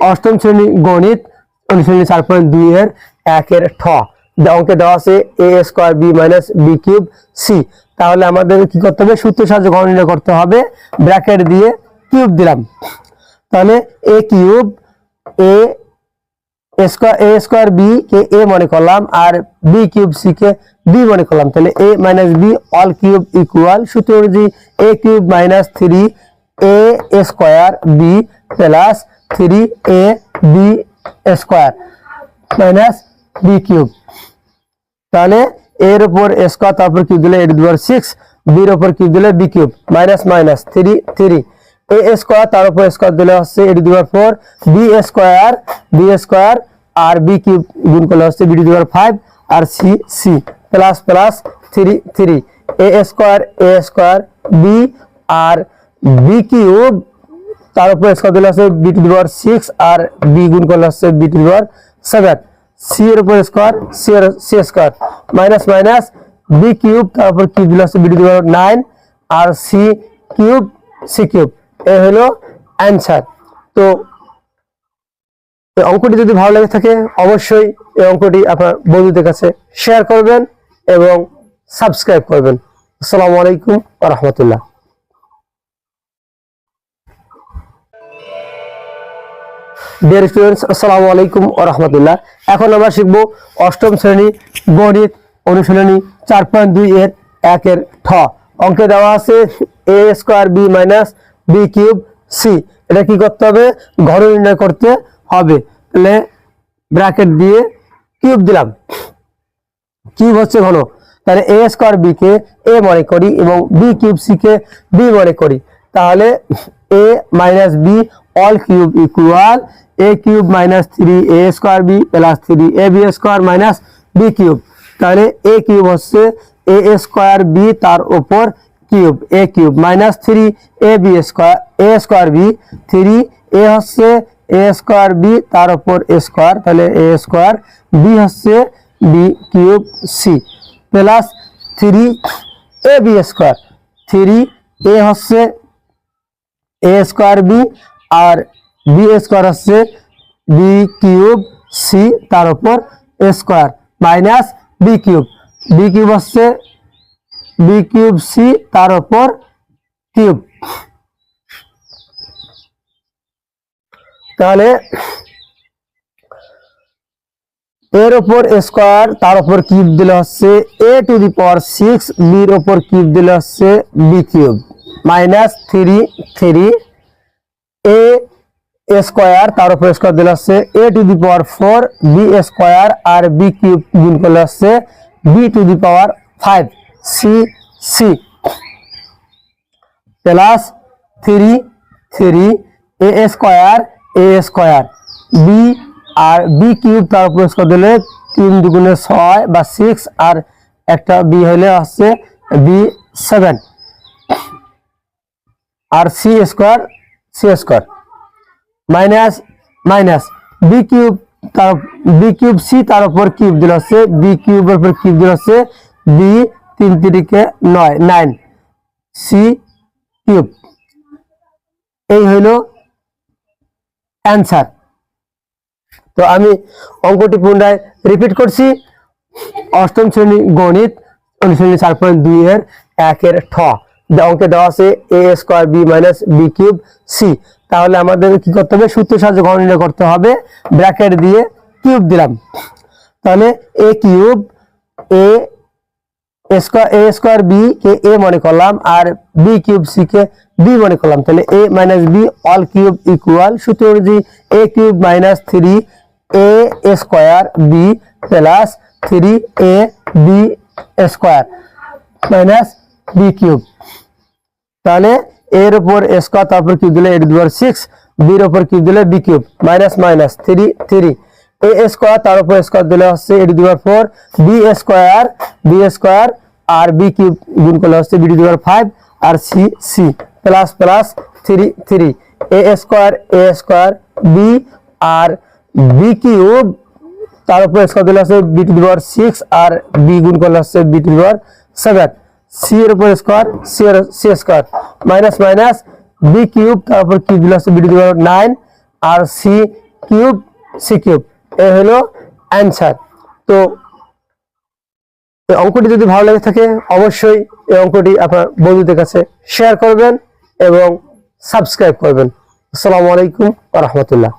অষ্টম শ্রেণী গণিত অনুশীলনী 4.2 এর 1 এর ঠ অঙ্কে দেওয়া আছে a square b minus b cube c। তাহলে আমাদের কি করতে হবে, সূত্রের সাহায্যে গণনা নির্ণয় করতে হবে। ব্র্যাকেট দিয়ে কিউব দিলাম, তাহলে a cube a square b K a মনে করলাম আর b কিউব c কে b মনে করলাম, তাহলে a minus b all cube equal সূত্র অনুযায়ী a cube minus 3a square b plus 3a b square minus b cube. তাহলে এর উপর স্কয়ার তারপর কিউব দিলে a to the power 6, b এর উপর কিউব দিলে b cube minus minus 3 a square তার উপর স্কয়ার দিলে হচ্ছে a to the power 4 b square আর b কিউব গুণ করলে হচ্ছে b টু দি পাওয়ার 5 আর c plus plus 3 a square b আর b কিউব তার উপর স্কয়ার দিলে হচ্ছে b টু দি পাওয়ার 6 আর b গুণ করলে হচ্ছে b to the power 7 c এর উপর square c square minus minus b cube তার উপর কিউব দিলে হচ্ছে b to the power 9 R c cube এই হলো অ্যানসার। তো এই অঙ্কটি যদি ভালো লেগে থাকে অবশ্যই এই অঙ্কটি আপনার বন্ধুদের কাছে শেয়ার করবেন এবং সাবস্ক্রাইব করবেন। আসসালামু আলাইকুম ওয়া রাহমাতুল্লাহ। ডিয়ার স্টুডেন্টস, আসসালামু আলাইকুম ওয়া রাহমাতুল্লাহ। এখন আমরা শিখব অষ্টম শ্রেণী গণিত অনুশীলনী 4.2 এর 1 এর ঠ অঙ্কে দেওয়া আছে a square b minus b cube c। এটা কি করতে হবে, ঘন নির্ণয় করতে হবে। তাহলে ব্র্যাকেট দিয়ে কিউব দিলাম, কিউব হচ্ছে ঘন, তাহলে a square b K a মনে করি এবং b কিউব c কে b মনে করি, তাহলে a minus b all cube equal a cube minus 3a square b plus 3ab square minus b cube. তাহলে a কিউব হচ্ছে a স্কয়ার b তার উপর cube a cube minus 3ab square b 3a হচ্ছে a square b তার উপর square, তাহলে a square b হচ্ছে b cube c plus 3ab square 3a হচ্ছে a স্কয়ার b আর b স্কয়ার হচ্ছে b কিউব c তার উপর স্কয়ার মাইনাস b কিউব হচ্ছে b কিউব c তার উপর কিউব। তাহলে এর উপর স্কয়ার তার উপর কিউব দিলে হচ্ছে a to the power 6, b এর উপর কিউব দিলে হচ্ছে b cube minus 3 a square তার উপর স্কয়ার দিলে হচ্ছে a to the power 4 b square আর b কিউব গুণ করলে হচ্ছে b to the power 5 c plus 3 a square b আর b কিউব তার উপর স্কয়ার দিলে 3 দুগুণে 6 বা 6 আর একটা b হলে হচ্ছে b 7 আর c square minus minus b cube c তার উপর কিউব দিলে হচ্ছে b কিউবের উপর কিউব দিলে হচ্ছে b 3 3 9 c কিউব। এই হইল অ্যানসার। তো আমি অঙ্কটি পুনরায় রিপিট করছি, অষ্টম শ্রেণী গণিত অনুশীলনী 4.2 এর 1 এর ঠ অঙ্কে দেওয়া আছে a square b minus b cube c। তাহলে আমাদের কি করতে হবে, সূত্রের সাহায্যে গণনা নির্ণয় করতে হবে। ব্র্যাকেট দিয়ে কিউব দিলাম, তাহলে a cube a square b K a মনে করলাম আর b কিউব c কে b মনে করলাম, তাহলে a minus b all cube equal সূত্র অনুযায়ী a cube minus 3a square b plus 3a b square minus b cube. তাহলে এর উপর স্কয়ার তারপর কিউব দিলে a to the power 6, b এর উপর কিউব দিলে b cube minus minus 3 a square তার উপর স্কয়ার দিলে হচ্ছে a to the power 4 b square আর b কিউব গুণ করলে হচ্ছে b টু দি পাওয়ার 5 আর c plus plus 3 a square b আর b কিউব তার উপর স্কয়ার দিলে হচ্ছে b টু দি পাওয়ার 6 আর b গুণ করলে হচ্ছে b to the power 7 c এর উপর square c square minus minus b cube তার উপর কিউব দিলে হচ্ছে b to the power 9 R c cube C cube, এ হলো অ্যান্সার। তো এই অঙ্কটি যদি ভালো লেগে থাকে অবশ্যই এই অঙ্কটি আপনার বন্ধুদের কাছে শেয়ার করবেন এবং সাবস্ক্রাইব করবেন। আসসালামু আলাইকুম ওয়া রাহমাতুল্লাহ।